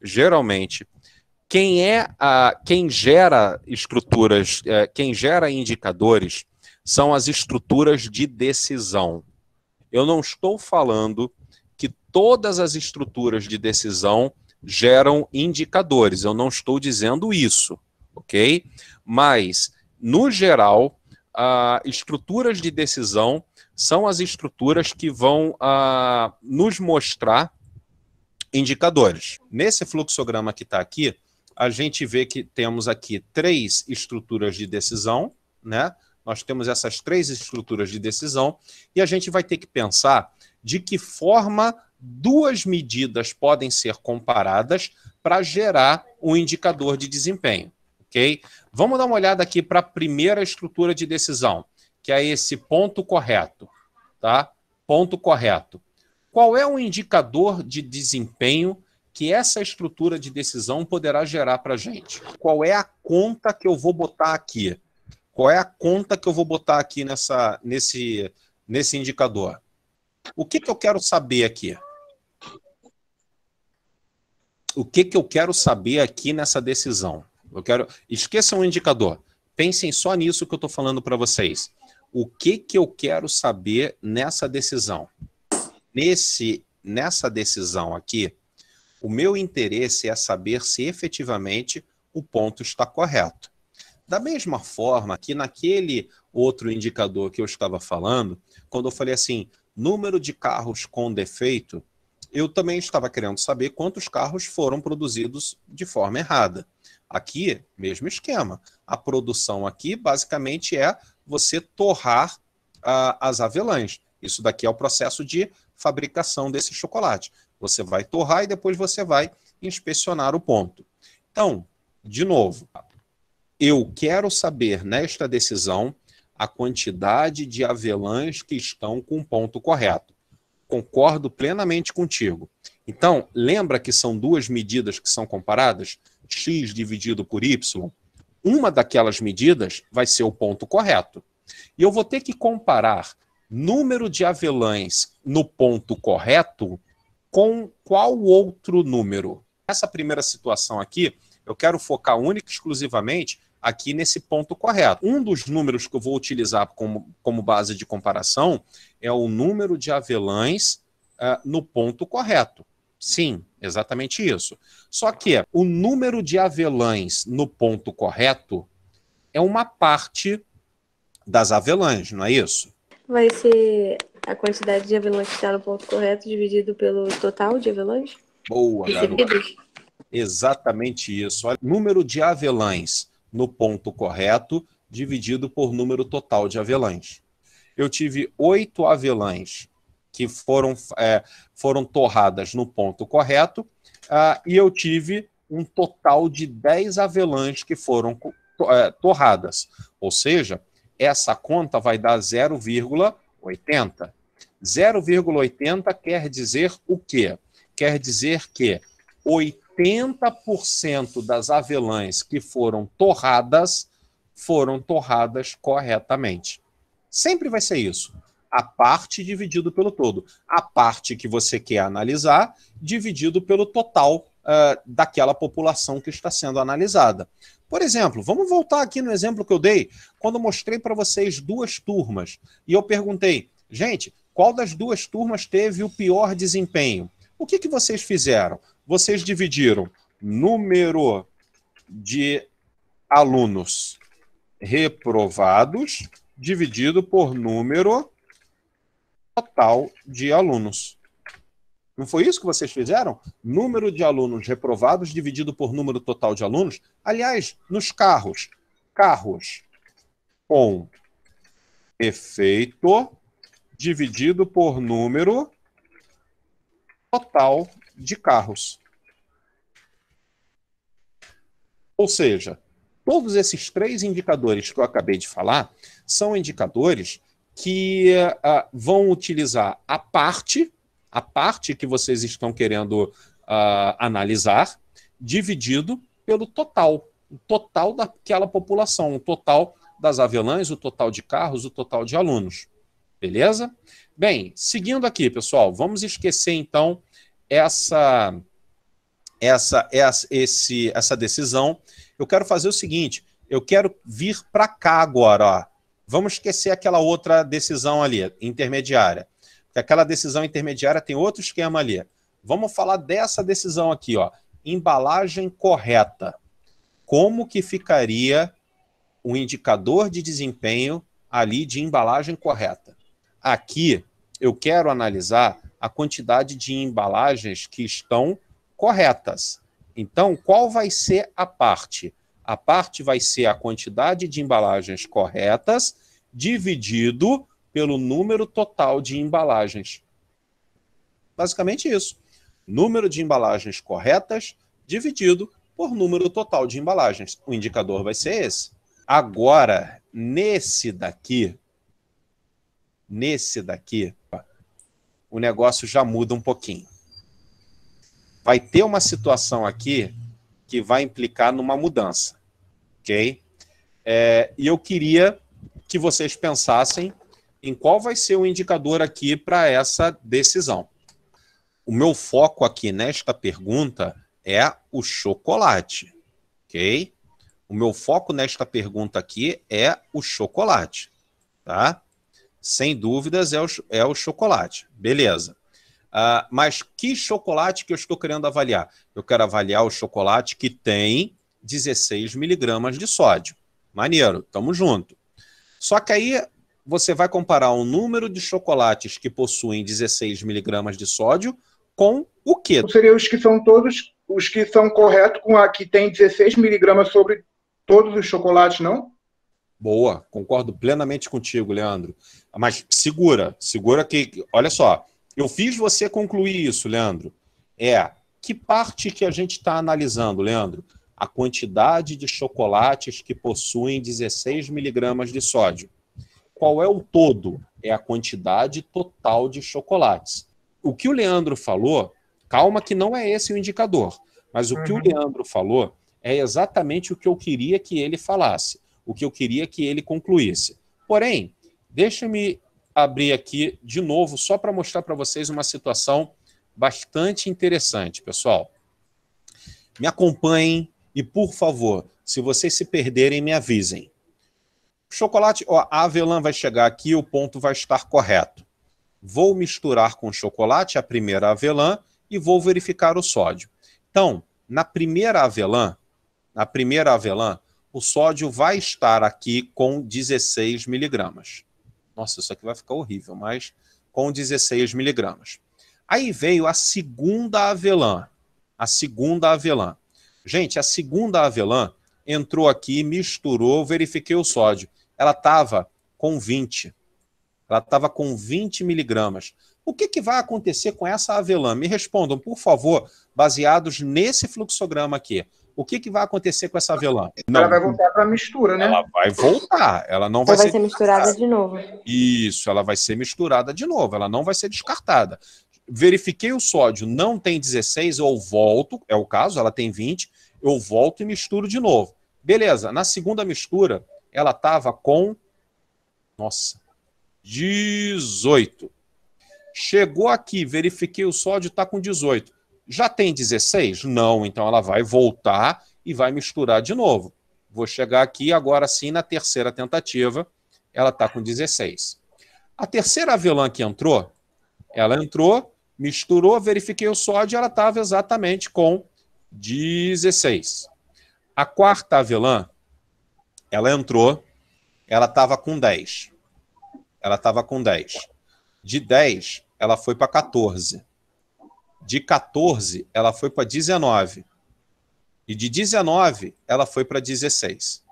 geralmente, quem gera estruturas, quem gera indicadores são as estruturas de decisão. Eu não estou falando que todas as estruturas de decisão geram indicadores. Eu não estou dizendo isso, ok? Mas, no geral, estruturas de decisão são as estruturas que vão nos mostrar indicadores. Nesse fluxograma que está aqui, a gente vê que temos aqui 3 estruturas de decisão, né? Nós temos essas 3 estruturas de decisão e a gente vai ter que pensar de que forma 2 medidas podem ser comparadas para gerar um indicador de desempenho, ok? Vamos dar uma olhada aqui para a primeira estrutura de decisão, que é esse ponto correto, tá? Ponto correto. Qual é o indicador de desempenho que essa estrutura de decisão poderá gerar para a gente? Qual é a conta que eu vou botar aqui? Qual é a conta que eu vou botar aqui nesse indicador? O que eu quero saber aqui? O que eu quero saber aqui nessa decisão? Esqueçam o indicador. Pensem só nisso que eu estou falando para vocês. O que eu quero saber nessa decisão? Nessa decisão aqui, o meu interesse é saber se efetivamente o ponto está correto. Da mesma forma que naquele outro indicador que eu estava falando, quando eu falei assim, número de carros com defeito, eu também estava querendo saber quantos carros foram produzidos de forma errada. Aqui, mesmo esquema. A produção aqui, basicamente, é você torrar as avelãs. Isso daqui é o processo de fabricação desse chocolate. Você vai torrar e depois você vai inspecionar o ponto. Então, de novo, eu quero saber nesta decisão a quantidade de avelãs que estão com o ponto correto. Concordo plenamente contigo. Então, lembra que são 2 medidas que são comparadas? X dividido por Y. Uma daquelas medidas vai ser o ponto correto. E eu vou ter que comparar número de avelãs no ponto correto com qual outro número? Nessa primeira situação aqui, eu quero focar única e exclusivamente aqui nesse ponto correto. Um dos números que eu vou utilizar como base de comparação é o número de avelãs no ponto correto. Sim, exatamente isso. Só que o número de avelãs no ponto correto é uma parte das avelãs, não é isso? Vai ser a quantidade de avelãs que está no ponto correto dividido pelo total de avelãs? Boa, garota. Exatamente isso. Olha, número de avelãs no ponto correto dividido por número total de avelãs. Eu tive 8 avelãs que foram torradas no ponto correto e eu tive um total de 10 avelãs que foram torradas. Ou seja, essa conta vai dar 0,80. 0,80 quer dizer o quê? Quer dizer que 80% das avelãs que foram torradas corretamente. Sempre vai ser isso. A parte dividido pelo todo. A parte que você quer analisar dividido pelo total daquela população que está sendo analisada. Por exemplo, vamos voltar aqui no exemplo que eu dei, quando eu mostrei para vocês 2 turmas, e eu perguntei, gente, qual das 2 turmas teve o pior desempenho? O que vocês fizeram? Vocês dividiram número de alunos reprovados dividido por número total de alunos. Não foi isso que vocês fizeram? Número de alunos reprovados dividido por número total de alunos. Aliás, nos carros. Carros com efeito dividido por número total de carros. Ou seja, todos esses 3 indicadores que eu acabei de falar são indicadores que vão utilizar a parte que vocês estão querendo analisar, dividido pelo total, o total daquela população, o total das avelãs, o total de carros, o total de alunos. Beleza? Bem, seguindo aqui, pessoal, vamos esquecer, então, essa decisão, eu quero fazer o seguinte, eu quero vir para cá agora, ó. Vamos esquecer aquela outra decisão ali, intermediária. Porque aquela decisão intermediária tem outro esquema ali. Vamos falar dessa decisão aqui, ó. Embalagem correta. Como que ficaria o indicador de desempenho ali de embalagem correta? Aqui, eu quero analisar a quantidade de embalagens que estão corretas. Então, qual vai ser a parte? A parte vai ser a quantidade de embalagens corretas dividido pelo número total de embalagens. Basicamente isso. Número de embalagens corretas dividido por número total de embalagens. O indicador vai ser esse. Agora, nesse daqui, o negócio já muda um pouquinho. Vai ter uma situação aqui que vai implicar numa mudança, ok? E eu queria que vocês pensassem em qual vai ser o indicador aqui para essa decisão. O meu foco aqui nesta pergunta é o chocolate, ok? O meu foco nesta pergunta aqui é o chocolate, tá? Sem dúvidas é o chocolate, beleza. Mas que chocolate que eu estou querendo avaliar? Eu quero avaliar o chocolate que tem 16 miligramas de sódio. Maneiro, tamo junto. Só que aí você vai comparar o número de chocolates que possuem 16 miligramas de sódio com o quê? Seriam os que são todos, os que são corretos com a que tem 16 miligramas sobre todos os chocolates, não? Boa, concordo plenamente contigo, Leandro. Mas segura que, olha só, eu fiz você concluir isso, Leandro. Que parte que a gente está analisando, Leandro? A quantidade de chocolates que possuem 16 miligramas de sódio. Qual é o todo? É a quantidade total de chocolates. O que o Leandro falou, calma que não é esse o indicador, mas o que o Leandro falou é exatamente o que eu queria que ele falasse, o que eu queria que ele concluísse. Porém, deixa-me abrir aqui de novo, só para mostrar para vocês uma situação bastante interessante, pessoal. Me acompanhem e, por favor, se vocês se perderem, me avisem. Chocolate, ó, a avelã vai chegar aqui, o ponto vai estar correto. Vou misturar com chocolate a primeira avelã e vou verificar o sódio. Então, na primeira avelã, o sódio vai estar aqui com 16 miligramas. Nossa, isso aqui vai ficar horrível, mas com 16 miligramas. Aí veio a segunda avelã. Gente, a segunda avelã entrou aqui, misturou, verifiquei o sódio. Ela estava com 20. Ela estava com 20 miligramas. O que vai acontecer com essa avelã? Me respondam, por favor, baseados nesse fluxograma aqui. O que vai acontecer com essa avelã? Ela vai voltar para a mistura, né? Ela vai voltar. Ela não vai ser misturada de novo. Isso, ela vai ser misturada de novo. Ela não vai ser descartada. Verifiquei o sódio, não tem 16, eu volto, é o caso, ela tem 20, eu volto e misturo de novo. Beleza, na segunda mistura, ela estava com, 18. Chegou aqui, verifiquei o sódio, está com 18. Já tem 16? Não, então ela vai voltar e vai misturar de novo. Vou chegar aqui, agora sim, na terceira tentativa, ela está com 16. A terceira avelã que entrou, ela entrou, misturou, verifiquei o sódio, ela estava exatamente com 16. A quarta avelã, ela entrou, ela estava com 10. De 10, ela foi para 14. De 14, ela foi para 19. E de 19, ela foi para 16.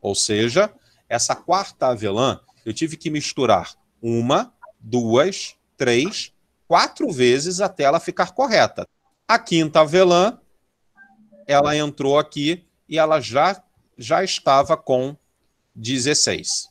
Ou seja, essa quarta avelã, eu tive que misturar 1, 2, 3, 4 vezes até ela ficar correta. A quinta avelã, ela entrou aqui e ela já estava com 16.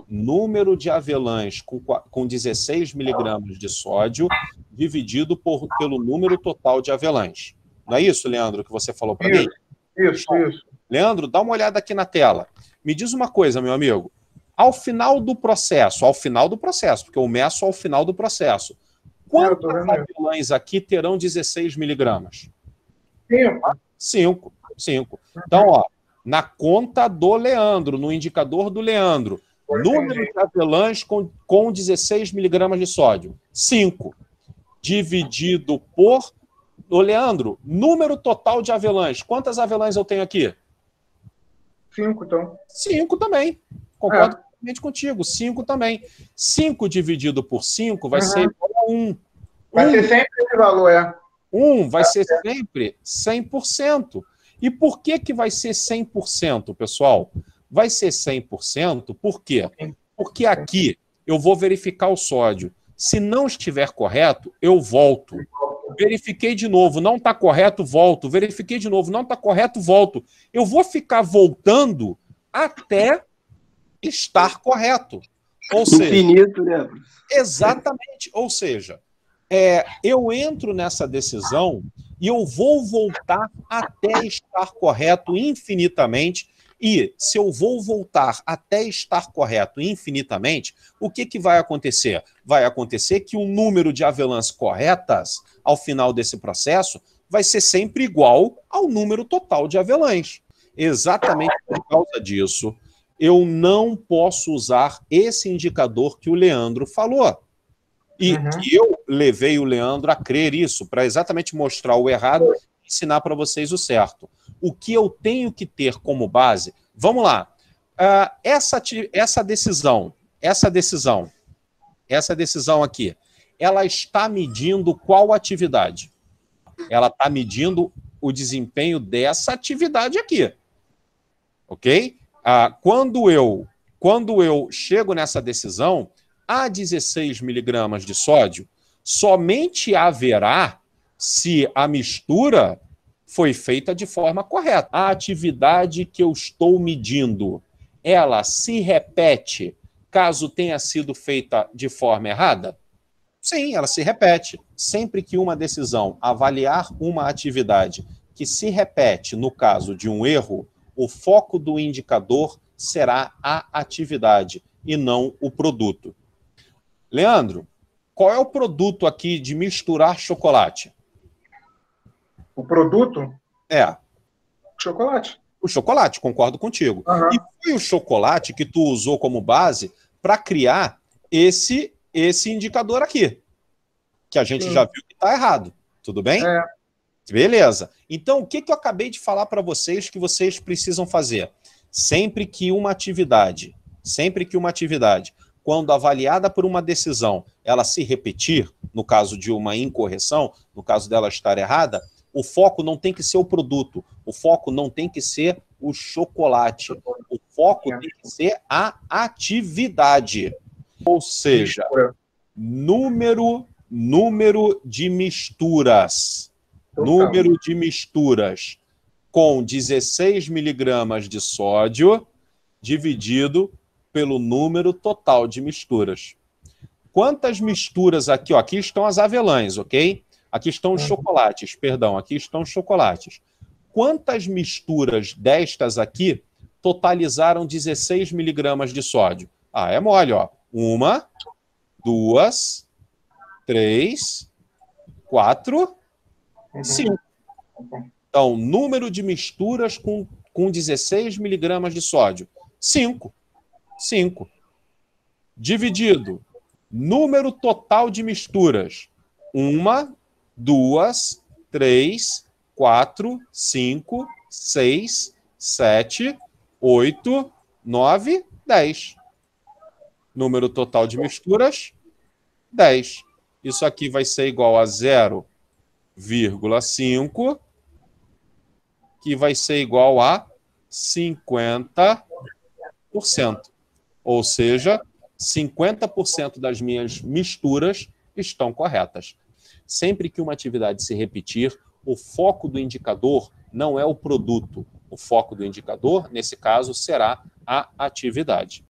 Número de avelãs com 16 miligramas de sódio dividido pelo número total de avelãs. Não é isso, Leandro, que você falou para mim? Isso. Leandro, dá uma olhada aqui na tela. Me diz uma coisa, meu amigo. Ao final do processo, porque eu meço ao final do processo, Quantas avelãs aqui terão 16 miligramas? 5. Então, ó, na conta do Leandro, no indicador do Leandro, número de avelãs com 16 miligramas de sódio, 5. Dividido por... Ô, Leandro, número total de avelãs. Quantas avelãs eu tenho aqui? 5, então. 5 também. Concordo totalmente contigo. 5 também. 5 dividido por 5 vai ser igual a 1. Vai ser sempre esse valor, 1 vai ser sempre 100%. E por que vai ser 100%, pessoal? Vai ser 100%, por quê? Porque aqui eu vou verificar o sódio. Se não estiver correto, eu volto. Verifiquei de novo, não está correto, volto. Verifiquei de novo, não está correto, volto. Eu vou ficar voltando até estar correto. Ou seja, infinito, né? Exatamente. Ou seja, eu entro nessa decisão e eu vou voltar até estar correto infinitamente. E se eu vou voltar até estar correto infinitamente, o que vai acontecer? Vai acontecer que o número de avelãs corretas ao final desse processo vai ser sempre igual ao número total de avelãs. Exatamente por causa disso, eu não posso usar esse indicador que o Leandro falou. E eu levei o Leandro a crer isso, para exatamente mostrar o errado e ensinar para vocês o certo. O que eu tenho que ter como base... Vamos lá. Essa decisão aqui, ela está medindo qual atividade? Ela está medindo o desempenho dessa atividade aqui. Ok? Quando eu chego nessa decisão, a 16 miligramas de sódio, somente haverá se a mistura foi feita de forma correta. A atividade que eu estou medindo, ela se repete caso tenha sido feita de forma errada? Sim, ela se repete. Sempre que uma decisão avaliar uma atividade que se repete no caso de um erro, o foco do indicador será a atividade e não o produto. Leandro, qual é o produto aqui de misturar chocolate? O produto? Chocolate. O chocolate, concordo contigo. E foi o chocolate que tu usou como base para criar esse indicador aqui, que a gente já viu que está errado. Tudo bem? Beleza. Então, o que eu acabei de falar para vocês que vocês precisam fazer? Sempre que uma atividade, quando avaliada por uma decisão, ela se repetir, no caso de uma incorreção, no caso dela estar errada, o foco não tem que ser o produto, o foco não tem que ser o chocolate, o foco tem que ser a atividade. Ou seja, número de misturas. Número de misturas com 16 miligramas de sódio dividido pelo número total de misturas. Quantas misturas aqui? Ó, aqui estão as avelãs, ok? Aqui estão os chocolates, perdão, aqui estão os chocolates. Quantas misturas destas aqui totalizaram 16 miligramas de sódio? É mole, ó. 1, 2, 3, 4, 5. Então, número de misturas com 16 miligramas de sódio. 5. Dividido. Número total de misturas. 1, 2, 3, 4, 5, 6, 7, 8, 9, 10. Número total de misturas, 10. Isso aqui vai ser igual a 0,5, que vai ser igual a 50%. Ou seja, 50% das minhas misturas estão corretas. Sempre que uma atividade se repetir, o foco do indicador não é o produto. O foco do indicador, nesse caso, será a atividade.